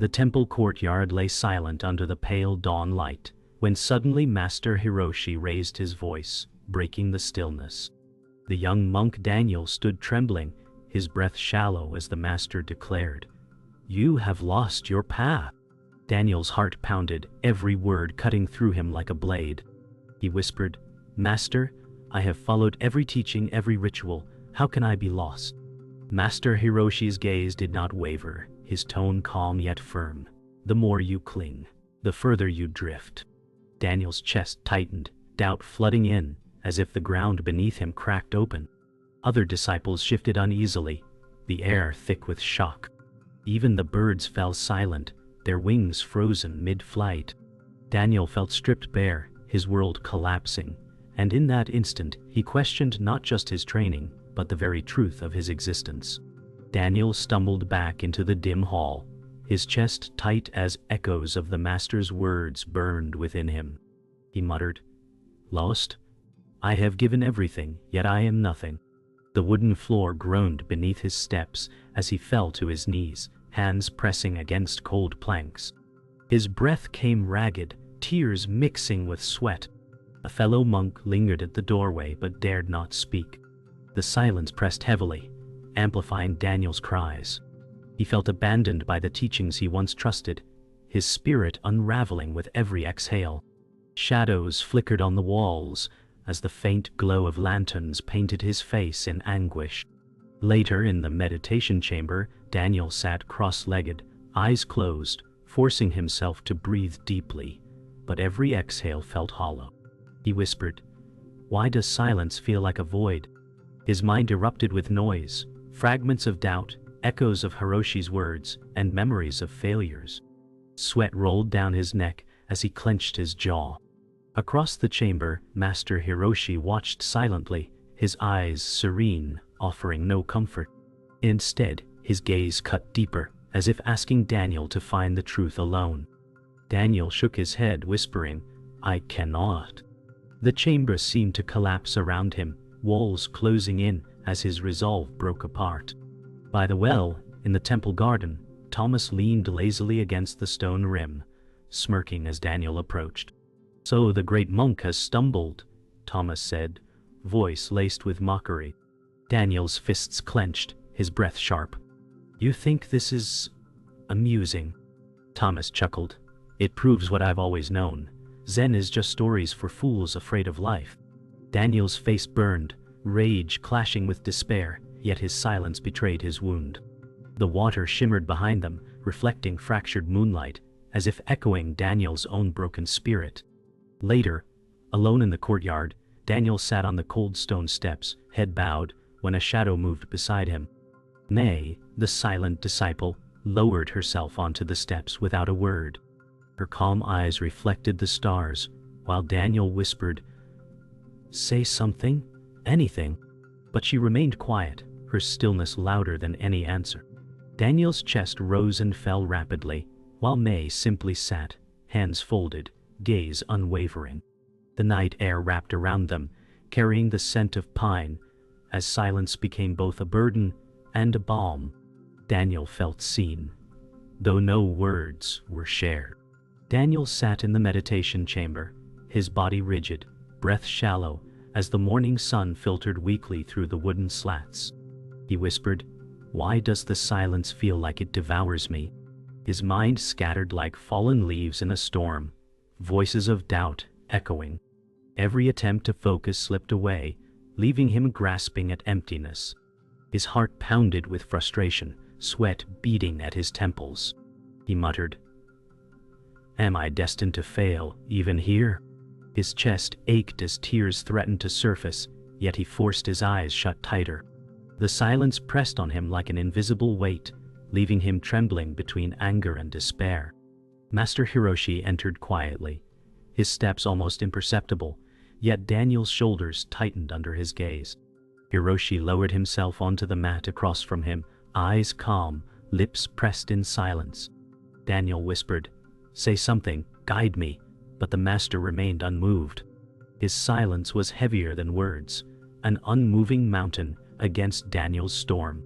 The temple courtyard lay silent under the pale dawn light, when suddenly Master Hiroshi raised his voice, breaking the stillness. The young monk Daniel stood trembling, his breath shallow as the master declared, "You have lost your path." Daniel's heart pounded, every word cutting through him like a blade. He whispered, "Master, I have followed every teaching, every ritual. How can I be lost?" Master Hiroshi's gaze did not waver, his tone calm yet firm. "The more you cling, the further you drift." Daniel's chest tightened, doubt flooding in, as if the ground beneath him cracked open. Other disciples shifted uneasily, the air thick with shock. Even the birds fell silent, their wings frozen mid-flight. Daniel felt stripped bare, his world collapsing, and in that instant he questioned not just his training, but the very truth of his existence. Daniel stumbled back into the dim hall, his chest tight as echoes of the master's words burned within him. He muttered, "Lost? I have given everything, yet I am nothing." The wooden floor groaned beneath his steps as he fell to his knees, hands pressing against cold planks. His breath came ragged, tears mixing with sweat. A fellow monk lingered at the doorway but dared not speak. The silence pressed heavily, amplifying Daniel's cries. He felt abandoned by the teachings he once trusted, his spirit unraveling with every exhale. Shadows flickered on the walls as the faint glow of lanterns painted his face in anguish. Later in the meditation chamber, Daniel sat cross-legged, eyes closed, forcing himself to breathe deeply, but every exhale felt hollow. He whispered, "Why does silence feel like a void?" His mind erupted with noise, fragments of doubt, echoes of Hiroshi's words, and memories of failures. Sweat rolled down his neck as he clenched his jaw. Across the chamber, Master Hiroshi watched silently, his eyes serene, offering no comfort. Instead, his gaze cut deeper, as if asking Daniel to find the truth alone. Daniel shook his head, whispering, "I cannot." The chamber seemed to collapse around him, walls closing in as his resolve broke apart. By the well, in the temple garden, Thomas leaned lazily against the stone rim, smirking as Daniel approached. "So the great monk has stumbled," Thomas said, voice laced with mockery. Daniel's fists clenched, his breath sharp. "You think this is amusing?" Thomas chuckled. "It proves what I've always known. Zen is just stories for fools afraid of life." Daniel's face burned, rage clashing with despair, yet his silence betrayed his wound. The water shimmered behind them, reflecting fractured moonlight, as if echoing Daniel's own broken spirit. Later, alone in the courtyard, Daniel sat on the cold stone steps, head bowed, when a shadow moved beside him. May, the silent disciple, lowered herself onto the steps without a word. Her calm eyes reflected the stars, while Daniel whispered, "Say something, anything." But she remained quiet, her stillness louder than any answer. Daniel's chest rose and fell rapidly, while May simply sat, hands folded, gaze unwavering. The night air wrapped around them, carrying the scent of pine, as silence became both a burden and a balm. Daniel felt seen, though no words were shared. Daniel sat in the meditation chamber, his body rigid, breath shallow, as the morning sun filtered weakly through the wooden slats. He whispered, "Why does the silence feel like it devours me?" His mind scattered like fallen leaves in a storm, voices of doubt echoing. Every attempt to focus slipped away, leaving him grasping at emptiness. His heart pounded with frustration, sweat beating at his temples. He muttered, "Am I destined to fail, even here?" His chest ached as tears threatened to surface, yet he forced his eyes shut tighter. The silence pressed on him like an invisible weight, leaving him trembling between anger and despair. Master Hiroshi entered quietly, his steps almost imperceptible, yet Daniel's shoulders tightened under his gaze. Hiroshi lowered himself onto the mat across from him, eyes calm, lips pressed in silence. Daniel whispered, "Say something, guide me," but the master remained unmoved. His silence was heavier than words, an unmoving mountain against Daniel's storm.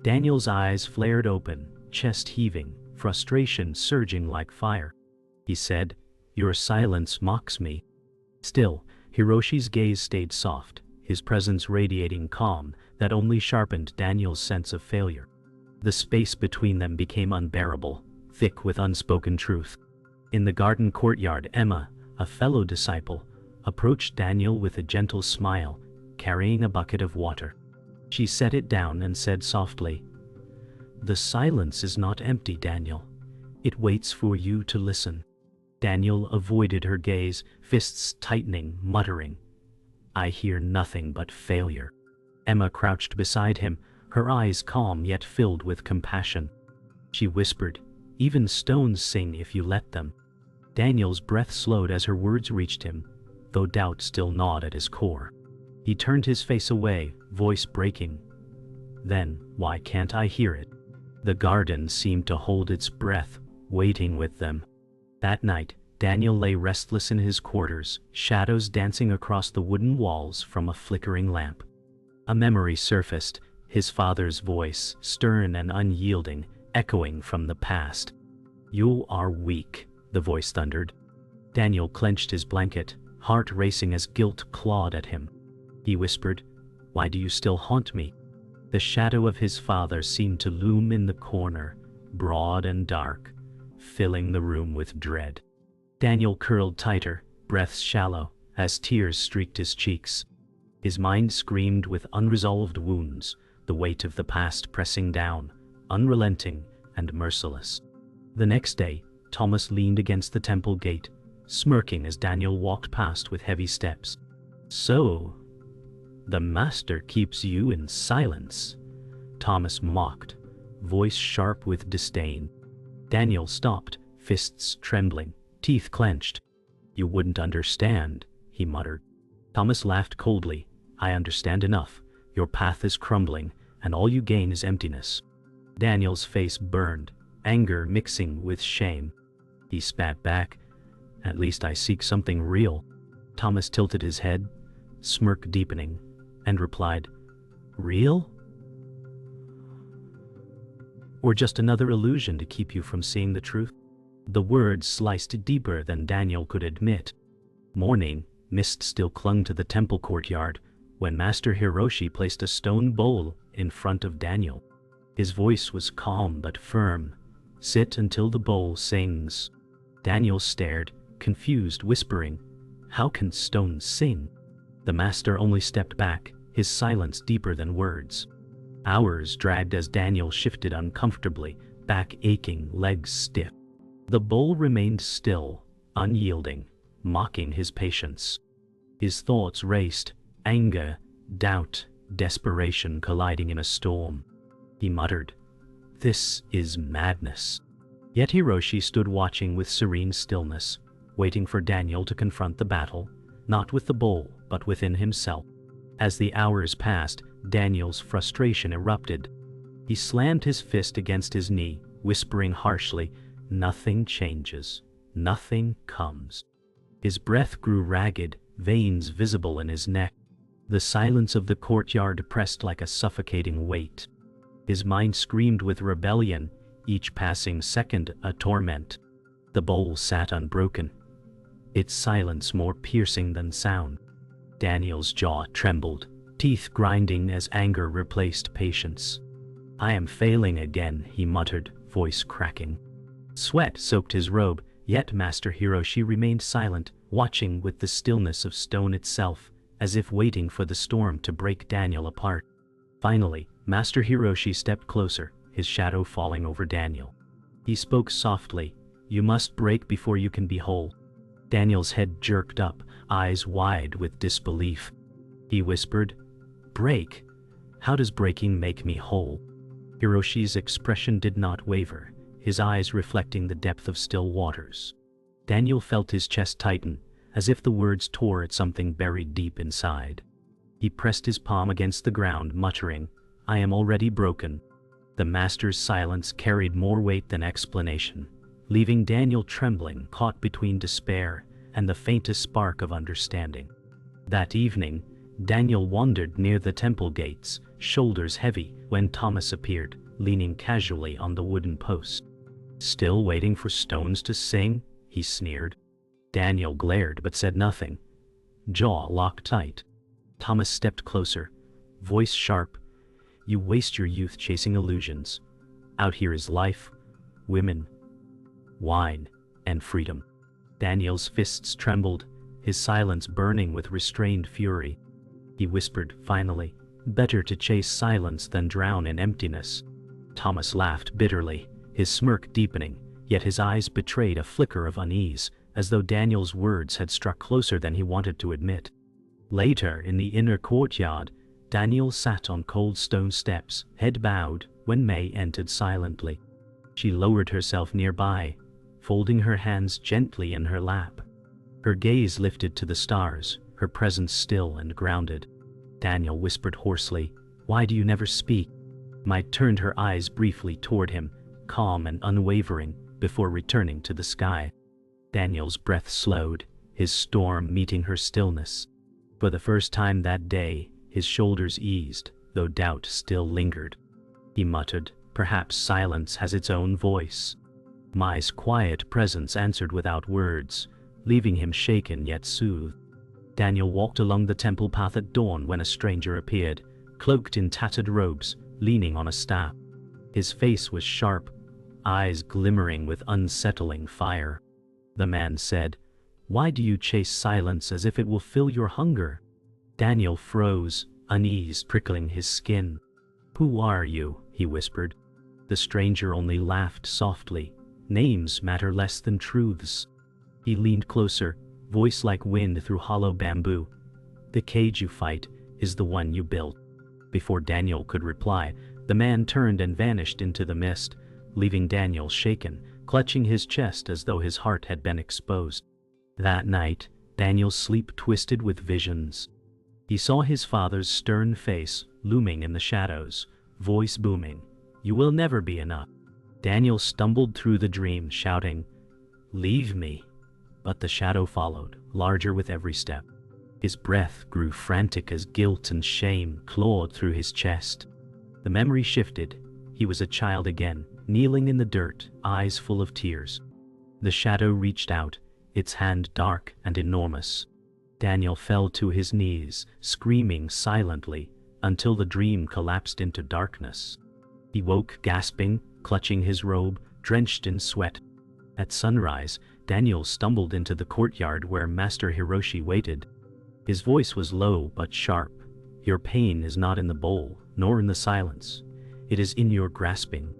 Daniel's eyes flared open, chest heaving, frustration surging like fire. He said, "Your silence mocks me." Still, Hiroshi's gaze stayed soft, his presence radiating calm that only sharpened Daniel's sense of failure. The space between them became unbearable, thick with unspoken truth. In the garden courtyard, Emma, a fellow disciple, approached Daniel with a gentle smile, carrying a bucket of water. She set it down and said softly, "The silence is not empty, Daniel. It waits for you to listen." Daniel avoided her gaze, fists tightening, muttering, "I hear nothing but failure." Emma crouched beside him, her eyes calm yet filled with compassion. She whispered, "Even stones sing if you let them." Daniel's breath slowed as her words reached him, though doubt still gnawed at his core. He turned his face away, voice breaking. "Then, why can't I hear it?" The garden seemed to hold its breath, waiting with them. That night, Daniel lay restless in his quarters, shadows dancing across the wooden walls from a flickering lamp. A memory surfaced, his father's voice, stern and unyielding, echoing from the past. "You are weak," the voice thundered. Daniel clenched his blanket, heart racing as guilt clawed at him. He whispered, "Why do you still haunt me?" The shadow of his father seemed to loom in the corner, broad and dark, filling the room with dread. Daniel curled tighter, breaths shallow, as tears streaked his cheeks. His mind screamed with unresolved wounds, the weight of the past pressing down, unrelenting and merciless. The next day, Thomas leaned against the temple gate, smirking as Daniel walked past with heavy steps. "So, the Master keeps you in silence," Thomas mocked, voice sharp with disdain. Daniel stopped, fists trembling, teeth clenched. "You wouldn't understand," he muttered. Thomas laughed coldly. "I understand enough. Your path is crumbling, and all you gain is emptiness." Daniel's face burned, anger mixing with shame. He spat back, "At least I seek something real." Thomas tilted his head, smirk deepening, and replied, "Real? Or just another illusion to keep you from seeing the truth?" The words sliced deeper than Daniel could admit. Morning, mist still clung to the temple courtyard when Master Hiroshi placed a stone bowl in front of Daniel. His voice was calm but firm. "Sit until the bowl sings." Daniel stared, confused, whispering, "How can stones sing?" The Master only stepped back, his silence deeper than words. Hours dragged as Daniel shifted uncomfortably, back aching, legs stiff. The bowl remained still, unyielding, mocking his patience. His thoughts raced, anger, doubt, desperation colliding in a storm. He muttered, "This is madness." Yet Hiroshi stood watching with serene stillness, waiting for Daniel to confront the battle, not with the bowl, but within himself. As the hours passed, Daniel's frustration erupted. He slammed his fist against his knee, whispering harshly, "Nothing changes. Nothing comes." His breath grew ragged, veins visible in his neck. The silence of the courtyard pressed like a suffocating weight. His mind screamed with rebellion, each passing second a torment. The bowl sat unbroken, its silence more piercing than sound. Daniel's jaw trembled, teeth grinding as anger replaced patience. "I am failing again," he muttered, voice cracking. Sweat soaked his robe, yet Master Hiroshi remained silent, watching with the stillness of stone itself, as if waiting for the storm to break Daniel apart. Finally, Master Hiroshi stepped closer, his shadow falling over Daniel. He spoke softly, "You must break before you can be whole." Daniel's head jerked up, eyes wide with disbelief. He whispered, "Break? How does breaking make me whole?" Hiroshi's expression did not waver, his eyes reflecting the depth of still waters. Daniel felt his chest tighten, as if the words tore at something buried deep inside. He pressed his palm against the ground, muttering, "I am already broken." The Master's silence carried more weight than explanation, leaving Daniel trembling, caught between despair and the faintest spark of understanding. That evening, Daniel wandered near the temple gates, shoulders heavy, when Thomas appeared, leaning casually on the wooden post. Still waiting for stones to sing? He sneered. Daniel glared but said nothing, jaw locked tight. Thomas stepped closer, voice sharp. You waste your youth chasing illusions. Out here is life, women, wine, and freedom. Daniel's fists trembled, his silence burning with restrained fury. He whispered, finally, better to chase silence than drown in emptiness. Thomas laughed bitterly, his smirk deepening, yet his eyes betrayed a flicker of unease, as though Daniel's words had struck closer than he wanted to admit. Later, in the inner courtyard, Daniel sat on cold stone steps, head bowed, when May entered silently. She lowered herself nearby, folding her hands gently in her lap. Her gaze lifted to the stars, her presence still and grounded. Daniel whispered hoarsely, "Why do you never speak?" Mai turned her eyes briefly toward him, calm and unwavering, before returning to the sky. Daniel's breath slowed, his storm meeting her stillness. For the first time that day, his shoulders eased, though doubt still lingered. He muttered, "Perhaps silence has its own voice." Mai's quiet presence answered without words, leaving him shaken yet soothed. Daniel walked along the temple path at dawn when a stranger appeared, cloaked in tattered robes, leaning on a staff. His face was sharp, eyes glimmering with unsettling fire. The man said, "Why do you chase silence as if it will fill your hunger?" Daniel froze, unease prickling his skin. "Who are you?" he whispered. The stranger only laughed softly. "Names matter less than truths." He leaned closer, voice like wind through hollow bamboo. "The cage you fight is the one you built." Before Daniel could reply, the man turned and vanished into the mist, leaving Daniel shaken, clutching his chest as though his heart had been exposed. That night, Daniel's sleep twisted with visions. He saw his father's stern face looming in the shadows, voice booming, "You will never be enough." Daniel stumbled through the dream, shouting, "Leave me." But the shadow followed, larger with every step. His breath grew frantic as guilt and shame clawed through his chest. The memory shifted. He was a child again, kneeling in the dirt, eyes full of tears. The shadow reached out, its hand dark and enormous. Daniel fell to his knees, screaming silently, until the dream collapsed into darkness. He woke gasping, clutching his robe, drenched in sweat. At sunrise, Daniel stumbled into the courtyard where Master Hiroshi waited. His voice was low but sharp. "Your pain is not in the bowl, nor in the silence. It is in your grasping."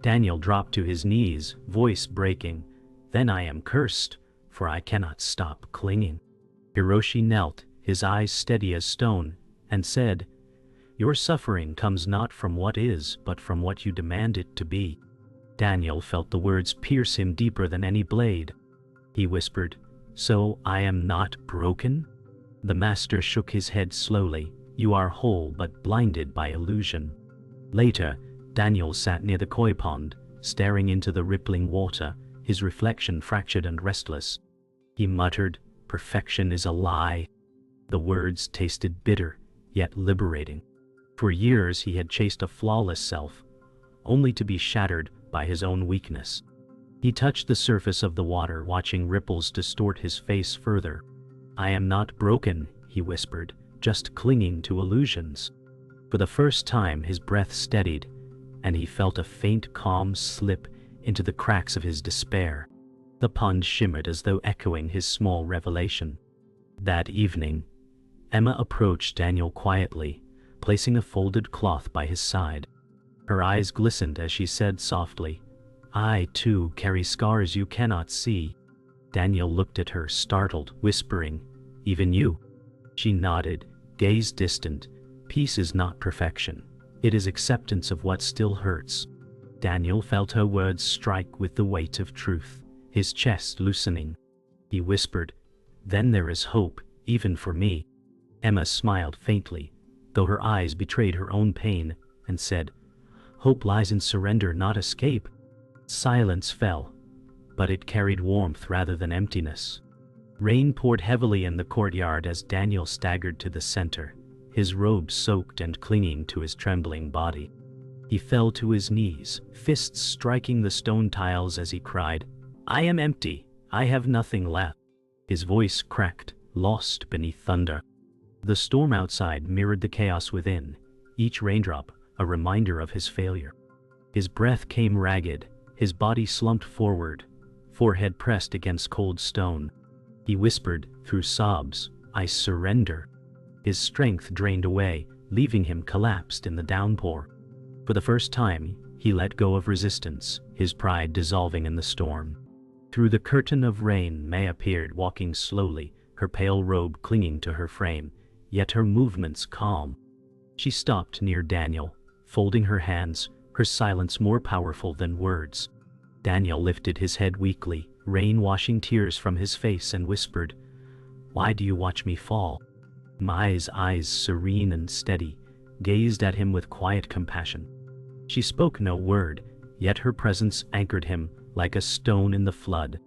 Daniel dropped to his knees, voice breaking. "Then I am cursed, for I cannot stop clinging." Hiroshi knelt, his eyes steady as stone, and said, "Your suffering comes not from what is, but from what you demand it to be." Daniel felt the words pierce him deeper than any blade. He whispered, "So I am not broken?" The master shook his head slowly. "You are whole but blinded by illusion." Later, Daniel sat near the koi pond, staring into the rippling water, his reflection fractured and restless. He muttered, "Perfection is a lie." The words tasted bitter, yet liberating. For years he had chased a flawless self, only to be shattered by his own weakness. He touched the surface of the water, watching ripples distort his face further. "I am not broken," he whispered, "just clinging to illusions." For the first time his breath steadied, and he felt a faint calm slip into the cracks of his despair. The pond shimmered as though echoing his small revelation. That evening, Emma approached Daniel quietly, placing a folded cloth by his side. Her eyes glistened as she said softly, "I, too, carry scars you cannot see." Daniel looked at her, startled, whispering, "Even you?" She nodded, gaze distant. "Peace is not perfection. It is acceptance of what still hurts." Daniel felt her words strike with the weight of truth, his chest loosening. He whispered, "Then there is hope, even for me." Emma smiled faintly, though her eyes betrayed her own pain, and said, "Hope lies in surrender, not escape." Silence fell, but it carried warmth rather than emptiness. Rain poured heavily in the courtyard as Daniel staggered to the center, his robe soaked and clinging to his trembling body. He fell to his knees, fists striking the stone tiles as he cried, "I am empty. I have nothing left." His voice cracked, lost beneath thunder. The storm outside mirrored the chaos within, each raindrop a reminder of his failure. His breath came ragged, his body slumped forward, forehead pressed against cold stone. He whispered through sobs, "I surrender." His strength drained away, leaving him collapsed in the downpour. For the first time, he let go of resistance, his pride dissolving in the storm. Through the curtain of rain, May appeared, walking slowly, her pale robe clinging to her frame, yet her movements calm. She stopped near Daniel, folding her hands, her silence more powerful than words. Daniel lifted his head weakly, rain washing tears from his face, and whispered, "Why do you watch me fall?" Mai's eyes, serene and steady, gazed at him with quiet compassion. She spoke no word, yet her presence anchored him like a stone in the flood.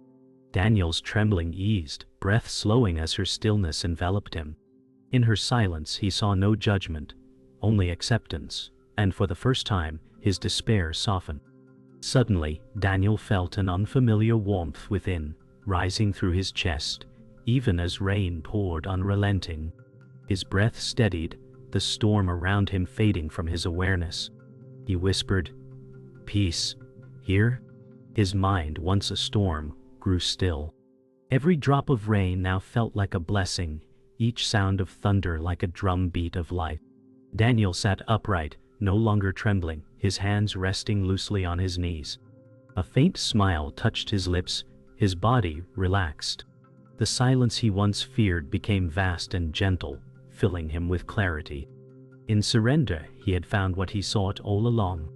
Daniel's trembling eased, breath slowing as her stillness enveloped him. In her silence he saw no judgment, only acceptance, and for the first time his despair softened. Suddenly, Daniel felt an unfamiliar warmth within, rising through his chest, even as rain poured unrelenting. His breath steadied, the storm around him fading from his awareness. He whispered, "Peace. Here?" His mind, once a storm, grew still. Every drop of rain now felt like a blessing, each sound of thunder like a drum beat of life. Daniel sat upright, no longer trembling, his hands resting loosely on his knees. A faint smile touched his lips, his body relaxed. The silence he once feared became vast and gentle, filling him with clarity. In surrender, he had found what he sought all along.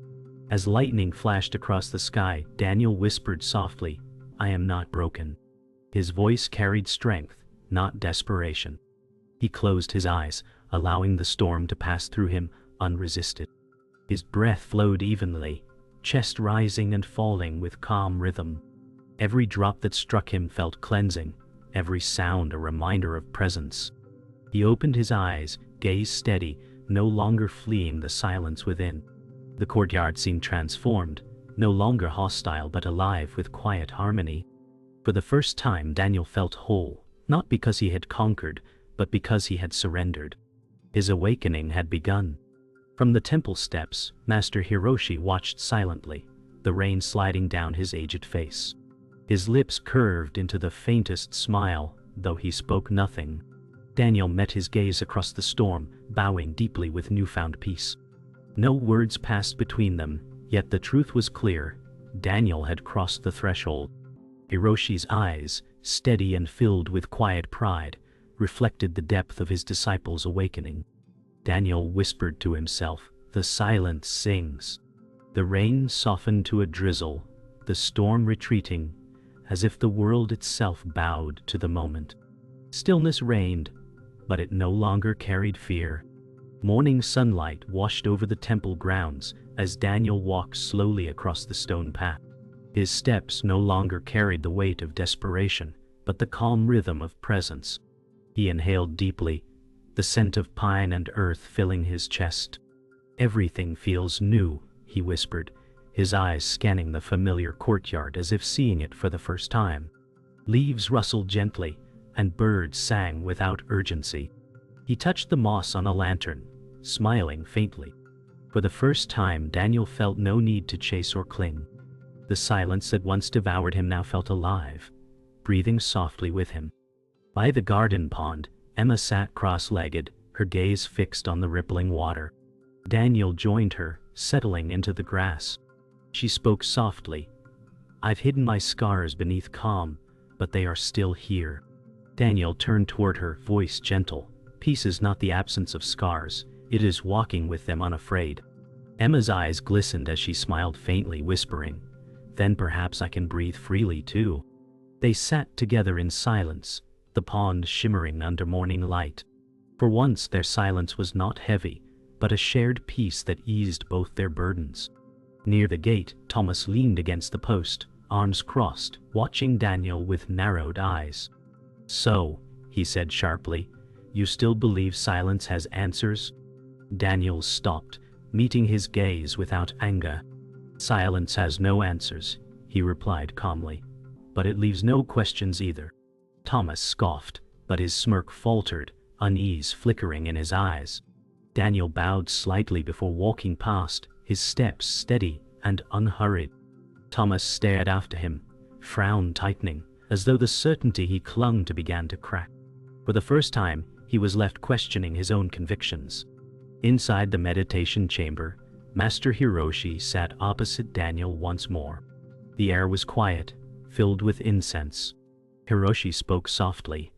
As lightning flashed across the sky, Daniel whispered softly, "I am not broken." His voice carried strength, not desperation. He closed his eyes, allowing the storm to pass through him unresisted. His breath flowed evenly, chest rising and falling with calm rhythm. Every drop that struck him felt cleansing, every sound a reminder of presence. He opened his eyes, gaze steady, no longer fleeing the silence within. The courtyard seemed transformed, no longer hostile but alive with quiet harmony. For the first time Daniel felt whole, not because he had conquered, but because he had surrendered. His awakening had begun. From the temple steps, Master Hiroshi watched silently, the rain sliding down his aged face. His lips curved into the faintest smile, though he spoke nothing. Daniel met his gaze across the storm, bowing deeply with newfound peace. No words passed between them, yet the truth was clear. Daniel had crossed the threshold. Hiroshi's eyes, steady and filled with quiet pride, reflected the depth of his disciple's awakening. Daniel whispered to himself, "The silence sings." The rain softened to a drizzle, the storm retreating, as if the world itself bowed to the moment. Stillness reigned, but it no longer carried fear. Morning sunlight washed over the temple grounds as Daniel walked slowly across the stone path. His steps no longer carried the weight of desperation, but the calm rhythm of presence. He inhaled deeply, the scent of pine and earth filling his chest. "Everything feels new," he whispered, his eyes scanning the familiar courtyard as if seeing it for the first time. Leaves rustled gently, and birds sang without urgency. He touched the moss on a lantern, smiling faintly. For the first time, Daniel felt no need to chase or cling. The silence that once devoured him now felt alive, breathing softly with him. By the garden pond, Emma sat cross-legged, her gaze fixed on the rippling water. Daniel joined her, settling into the grass. She spoke softly, "I've hidden my scars beneath calm, but they are still here." Daniel turned toward her, voice gentle. "Peace is not the absence of scars, it is walking with them unafraid." Emma's eyes glistened as she smiled faintly, whispering, "Then perhaps I can breathe freely too." They sat together in silence, the pond shimmering under morning light. For once their silence was not heavy, but a shared peace that eased both their burdens. Near the gate, Thomas leaned against the post, arms crossed, watching Daniel with narrowed eyes. "So," he said sharply, "you still believe silence has answers?" Daniel stopped, meeting his gaze without anger. "Silence has no answers," he replied calmly, "but it leaves no questions either." Thomas scoffed, but his smirk faltered, unease flickering in his eyes. Daniel bowed slightly before walking past, his steps steady and unhurried. Thomas stared after him, frown tightening, as though the certainty he clung to began to crack. For the first time, he was left questioning his own convictions. Inside the meditation chamber, Master Hiroshi sat opposite Daniel once more. The air was quiet, filled with incense. Hiroshi spoke softly.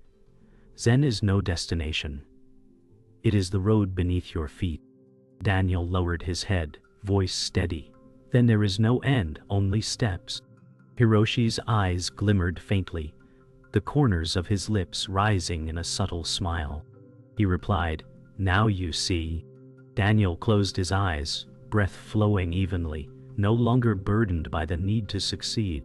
"Zen is no destination. It is the road beneath your feet." Daniel lowered his head, voice steady. "Then there is no end, only steps." Hiroshi's eyes glimmered faintly, the corners of his lips rising in a subtle smile. He replied, "Now you see." Daniel closed his eyes, breath flowing evenly, no longer burdened by the need to succeed.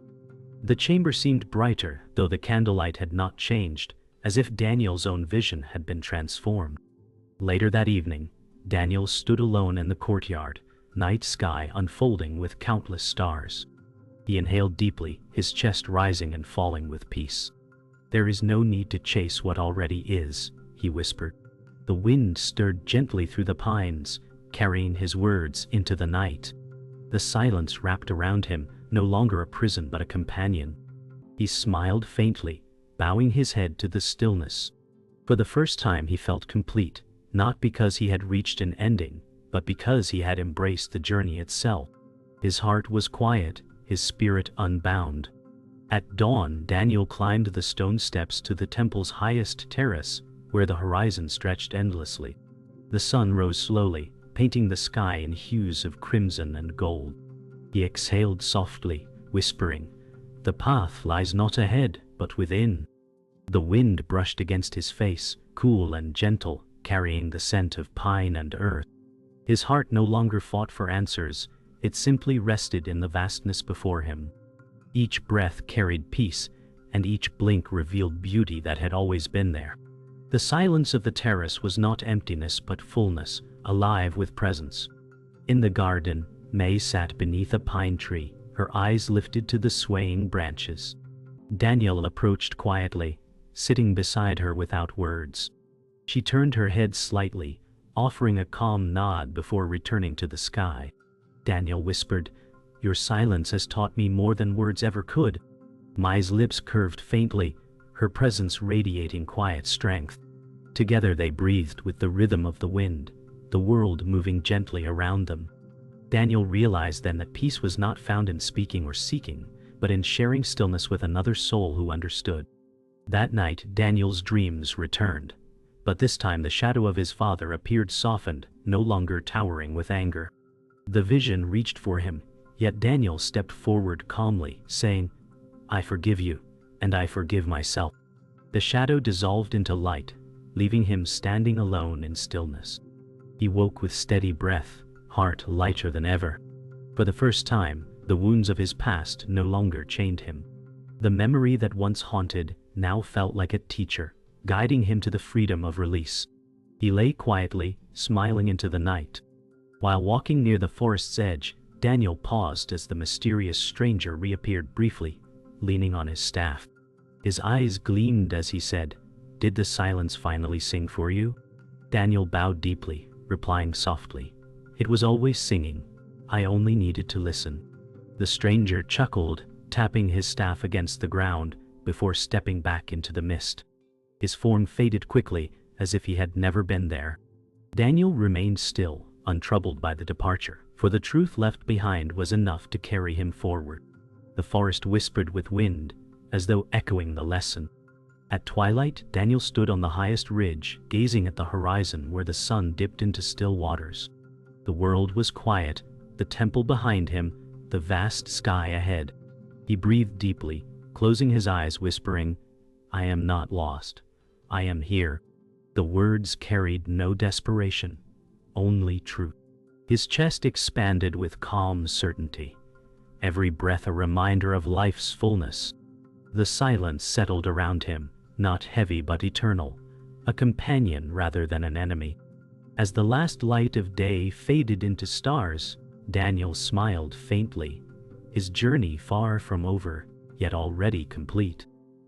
The chamber seemed brighter, though the candlelight had not changed, as if Daniel's own vision had been transformed. Later that evening, Daniel stood alone in the courtyard, night sky unfolding with countless stars. He inhaled deeply, his chest rising and falling with peace. "There is no need to chase what already is," he whispered. The wind stirred gently through the pines, carrying his words into the night. The silence wrapped around him, no longer a prison but a companion. He smiled faintly, bowing his head to the stillness. For the first time he felt complete, not because he had reached an ending, but because he had embraced the journey itself. His heart was quiet, his spirit unbound. At dawn, Daniel climbed the stone steps to the temple's highest terrace, where the horizon stretched endlessly. The sun rose slowly, painting the sky in hues of crimson and gold. He exhaled softly, whispering, "The path lies not ahead, but within." The wind brushed against his face, cool and gentle, carrying the scent of pine and earth. His heart no longer fought for answers, it simply rested in the vastness before him. Each breath carried peace, and each blink revealed beauty that had always been there. The silence of the terrace was not emptiness but fullness, alive with presence. In the garden, May sat beneath a pine tree, her eyes lifted to the swaying branches. Daniel approached quietly, sitting beside her without words. She turned her head slightly, offering a calm nod before returning to the sky. Daniel whispered, "Your silence has taught me more than words ever could." Mai's lips curved faintly, her presence radiating quiet strength. Together they breathed with the rhythm of the wind, the world moving gently around them. Daniel realized then that peace was not found in speaking or seeking, but in sharing stillness with another soul who understood. That night, Daniel's dreams returned, but this time the shadow of his father appeared softened, no longer towering with anger. The vision reached for him, yet Daniel stepped forward calmly, saying, "I forgive you, and I forgive myself." The shadow dissolved into light, leaving him standing alone in stillness. He woke with steady breath, heart lighter than ever. For the first time, the wounds of his past no longer chained him. The memory that once haunted now felt like a teacher, guiding him to the freedom of release. He lay quietly, smiling into the night. While walking near the forest's edge, Daniel paused as the mysterious stranger reappeared briefly, leaning on his staff. His eyes gleamed as he said, "Did the silence finally sing for you?" Daniel bowed deeply, replying softly, "It was always singing. I only needed to listen." The stranger chuckled, tapping his staff against the ground before stepping back into the mist. His form faded quickly, as if he had never been there. Daniel remained still, untroubled by the departure, for the truth left behind was enough to carry him forward. The forest whispered with wind, as though echoing the lesson. At twilight, Daniel stood on the highest ridge, gazing at the horizon where the sun dipped into still waters. The world was quiet, the temple behind him, the vast sky ahead. He breathed deeply, closing his eyes, whispering, "I am not lost. I am here." The words carried no desperation, only truth. His chest expanded with calm certainty, every breath a reminder of life's fullness. The silence settled around him, not heavy but eternal, a companion rather than an enemy. As the last light of day faded into stars, Daniel smiled faintly, his journey far from over, yet already complete.